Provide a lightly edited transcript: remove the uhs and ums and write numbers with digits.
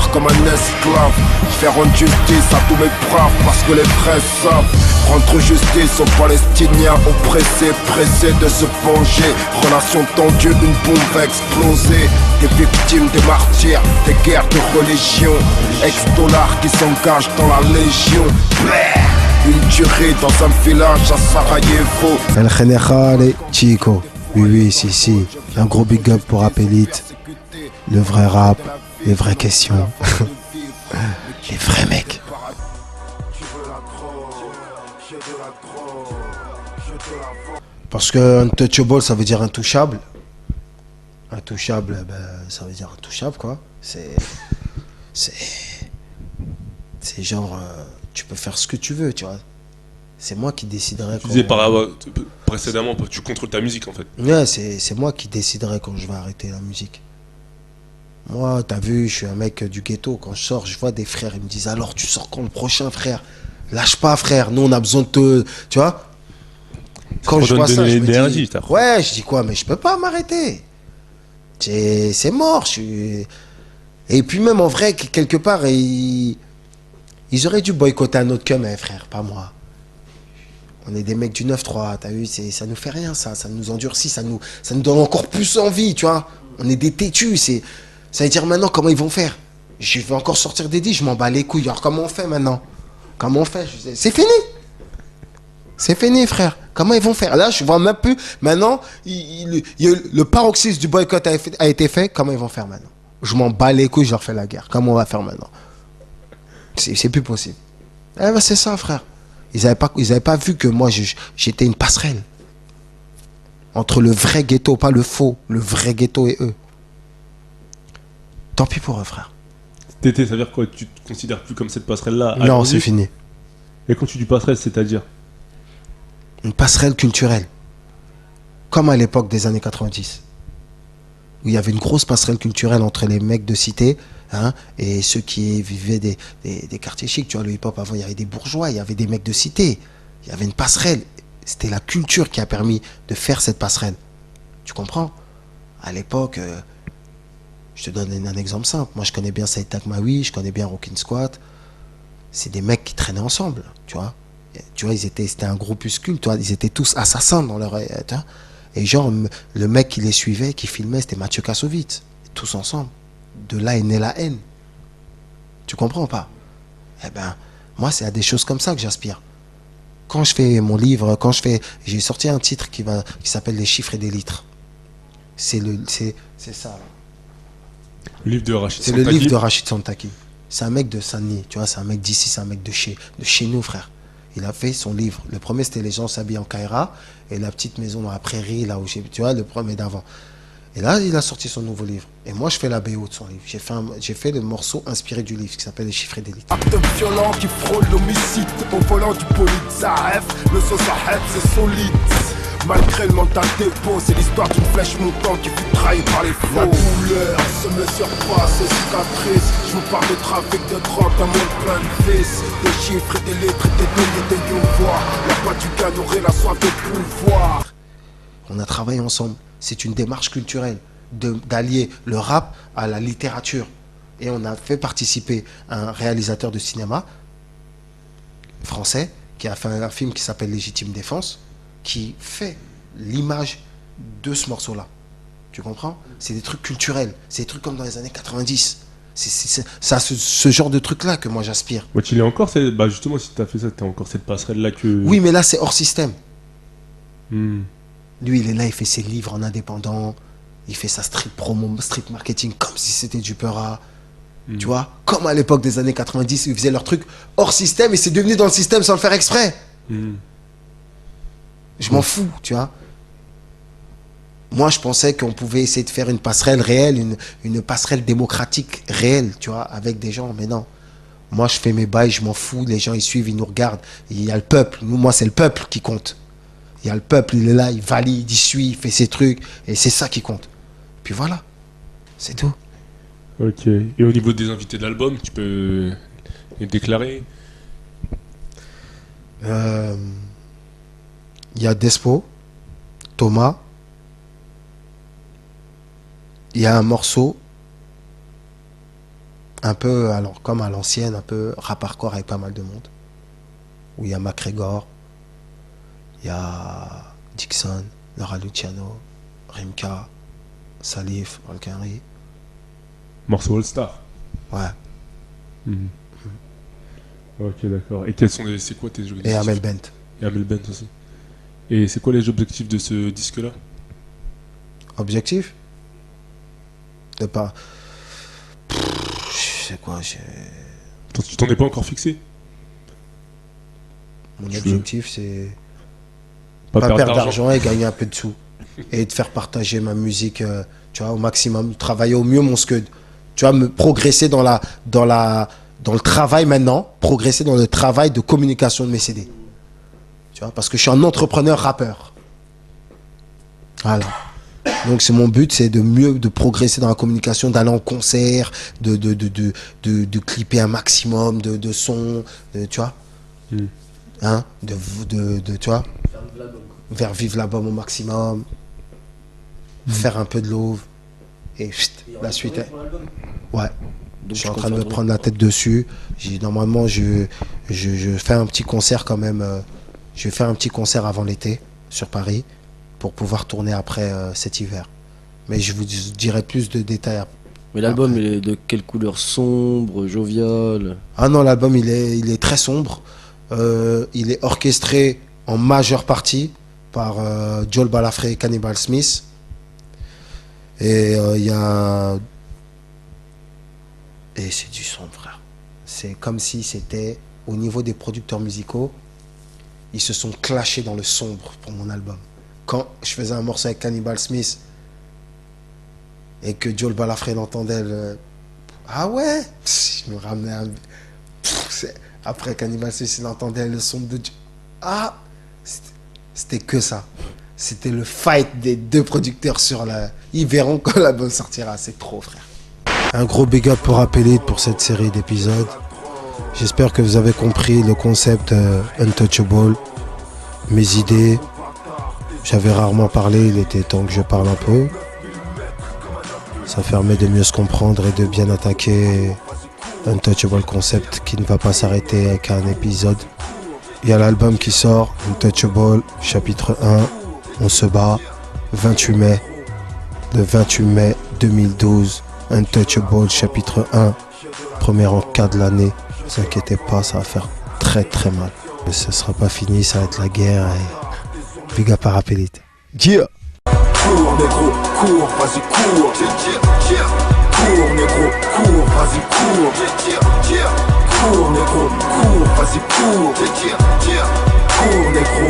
noir comme un esclave. Faire rendre justice à tous mes braves parce que les vrais savent rendre justice aux Palestiniens oppressés, pressés de se venger. Relation tendue, une bombe va exploser. Des victimes, des martyrs, des guerres de religion. Ex-dollars qui s'engagent dans la légion. Une tuerie dans un village à Sarajevo. El Général Chico. Oui, si. Un gros big up pour Rap Elite. Le vrai rap, les vraies questions. Les vrais mecs. Parce que untouchable, ça veut dire intouchable. Intouchable, ça veut dire intouchable, quoi. C'est genre, tu peux faire ce que tu veux, tu vois. C'est moi qui déciderai. Tu disais précédemment, tu contrôles ta musique, en fait. Ouais, c'est moi qui déciderai quand je vais arrêter la musique. Moi, t'as vu, je suis un mec du ghetto. Quand je sors, je vois des frères, ils me disent alors, tu sors quand le prochain, frère? Lâche pas, frère. Nous, on a besoin de te. Tu vois? Quand je vois ça, je me dis, ouais, je dis quoi? Mais je peux pas m'arrêter. C'est mort. Et puis même en vrai, quelque part, ils auraient dû boycotter un autre que mes frères, pas moi. On est des mecs du 9-3, t'as vu, ça nous fait rien, ça nous endurcit, ça nous donne encore plus envie, tu vois. On est des têtus, ça veut dire maintenant comment ils vont faire. Je vais encore sortir des disques, je m'en bats les couilles. Alors comment on fait maintenant? Comment on fait? C'est fini. C'est fini, frère. Comment ils vont faire? Là, je vois même plus. Maintenant, le paroxysme du boycott a été fait. Comment ils vont faire maintenant? Je m'en bats les couilles, je leur fais la guerre. Comment on va faire maintenant? C'est plus possible. C'est ça, frère. Ils avaient pas vu que moi, j'étais une passerelle. Entre le vrai ghetto, pas le faux. Le vrai ghetto et eux. Tant pis pour eux, frère. Tété, ça veut dire quoi? Tu te considères plus comme cette passerelle-là? Non, c'est fini. Et quand tu dis passerelle, c'est-à-dire? Une passerelle culturelle. Comme à l'époque des années 90. Où il y avait une grosse passerelle culturelle entre les mecs de cité, hein, et ceux qui vivaient des quartiers chics. Tu vois, le hip-hop, avant, il y avait des bourgeois, il y avait des mecs de cité. Il y avait une passerelle. C'était la culture qui a permis de faire cette passerelle. Tu comprends? À l'époque, je te donne un exemple simple. Moi, je connais bien Saïd Takmaoui, je connais bien Rockin' Squat. C'est des mecs qui traînaient ensemble, tu vois. Tu vois, c'était un groupuscule, tu vois, ils étaient tous assassins dans leur... Tu vois, et genre, le mec qui les suivait, qui filmait, c'était Mathieu Kassovitz. Tous ensemble. De là est née la haine. Tu comprends pas? Eh ben, moi, c'est à des choses comme ça que j'aspire. Quand je fais mon livre, j'ai sorti un titre qui s'appelle Les chiffres et des litres. C'est ça. Le livre de Rachid C'est Santaki. le livre de Rachid Santaki. C'est un mec de Saint-Denis, tu vois, c'est un mec d'ici, c'est un mec de chez nous, frère. Il a fait son livre. Le premier, c'était Les gens s'habillent en Kaira, et la petite maison dans la prairie, là où tu vois, le premier d'avant. Et là, il a sorti son nouveau livre. Et moi, je fais la BO de son livre. J'ai fait le morceau inspiré du livre qui s'appelle Les chiffres et des litres. Acte violent qui frôle l'homicide. Au volant du Polizaref, le sauce à hep, c'est solide. Malgré le mental dépôt, c'est l'histoire d'une flèche montante qui fut trahie par les faux. La douleur se me surpasse, c'est cicatrice. Je vous parle de trafic de drogue, d'un monde plein de vices. Des chiffres et des lettres, des données, des youvoirs. La voix du gain aurait la soif de pouvoir. On a travaillé ensemble. C'est une démarche culturelle d'allier le rap à la littérature. Et on a fait participer un réalisateur de cinéma français qui a fait un film qui s'appelle Légitime Défense, qui fait l'image de ce morceau-là. Tu comprends? C'est des trucs culturels. C'est des trucs comme dans les années 90. C'est ce genre de truc-là que moi j'aspire. Ouais, tu l'es encore, justement, si tu as fait ça, tu as encore cette passerelle-là que... Oui, mais là, c'est hors système. Lui, il est là, il fait ses livres en indépendant. Il fait sa street promo, street marketing, comme si c'était du Peura. Tu vois? Comme à l'époque des années 90, ils faisaient leur truc hors système et c'est devenu dans le système sans le faire exprès. Je m'en fous, tu vois. Moi, je pensais qu'on pouvait essayer de faire une passerelle réelle, une passerelle démocratique réelle, tu vois, avec des gens, mais non. Moi, je fais mes bails, je m'en fous, les gens, ils suivent, ils nous regardent. Il y a le peuple, moi, c'est le peuple qui compte. Il y a le peuple, il est là, il valide, il suit, il fait ses trucs, et c'est ça qui compte. Puis voilà, c'est tout. Ok. Et au niveau des invités de l'album, tu peux les déclarer? Il y a Despo, Thomas, il y a un morceau un peu alors, comme à l'ancienne, un peu rap hardcore avec pas mal de monde. Où il y a McGregor, il y a Dixon, Laura Luciano, Rimka, Salif, Alkari. Morceau All Star. Ouais. Mhm. Ok, d'accord. Et c'est quoi tes objectifs? Et Amel Bent. Et Amel Bent aussi. Et c'est quoi les objectifs de ce disque-là? Objectif de pas. Je sais quoi, Tu t'en es pas encore fixé? mon objectif c'est Pas pas perdre d'argent. d'argent et gagner un peu de sous. Et de faire partager ma musique, tu vois, au maximum. Travailler au mieux mon scud. Tu vois, me progresser dans le travail maintenant. Progresser dans le travail de communication de mes CD. Tu vois, parce que je suis un entrepreneur rappeur. Voilà. Donc c'est mon but, c'est de progresser dans la communication, d'aller en concert, de clipper un maximum de sons, tu vois. Hein, tu vois, faire vivre l'album au maximum, faire un peu de love et chut, la suite. Ouais. Je suis en train de me prendre la tête dessus. Normalement, je fais un petit concert quand même. Je vais faire un petit concert avant l'été sur Paris pour pouvoir tourner après cet hiver. Mais je vous dirai plus de détails. Mais l'album, Après. il est de quelle couleur? Sombre, jovial? Ah non, l'album il est très sombre. Il est orchestré en majeure partie par Joel Balafré et Cannibal Smith. Et il y a. Et c'est du son, frère. C'est comme si c'était au niveau des producteurs musicaux, ils se sont clashés dans le sombre pour mon album. Quand je faisais un morceau avec Cannibal Smith et que Joel Balafré l'entendait, ah ouais, je me ramenais à. Après Cannibal Smith, il entendait le son de. Ah, c'était que ça. C'était le fight des deux producteurs sur la. Ils verront quand l'album sortira. C'est trop, frère. Un gros big up pour Appelite pour cette série d'épisodes. J'espère que vous avez compris le concept Untouchable, mes idées. J'avais rarement parlé, il était temps que je parle un peu. Ça permet de mieux se comprendre et de bien attaquer Untouchable concept qui ne va pas s'arrêter avec un épisode. Il y a l'album qui sort, Untouchable, chapitre 1, On se bat, 28 mai. Le 28 mai 2012, Untouchable, chapitre 1, premier encas de l'année. Ne vous inquiétez pas, ça va faire très très mal. Mais ce sera pas fini, ça va être la guerre et big up à Appelite. Yeah! Cours négro, cours, vas-y cours. Cours négro, cours, vas-y cours. Cours négro, cours, vas-y cours. Cours négro,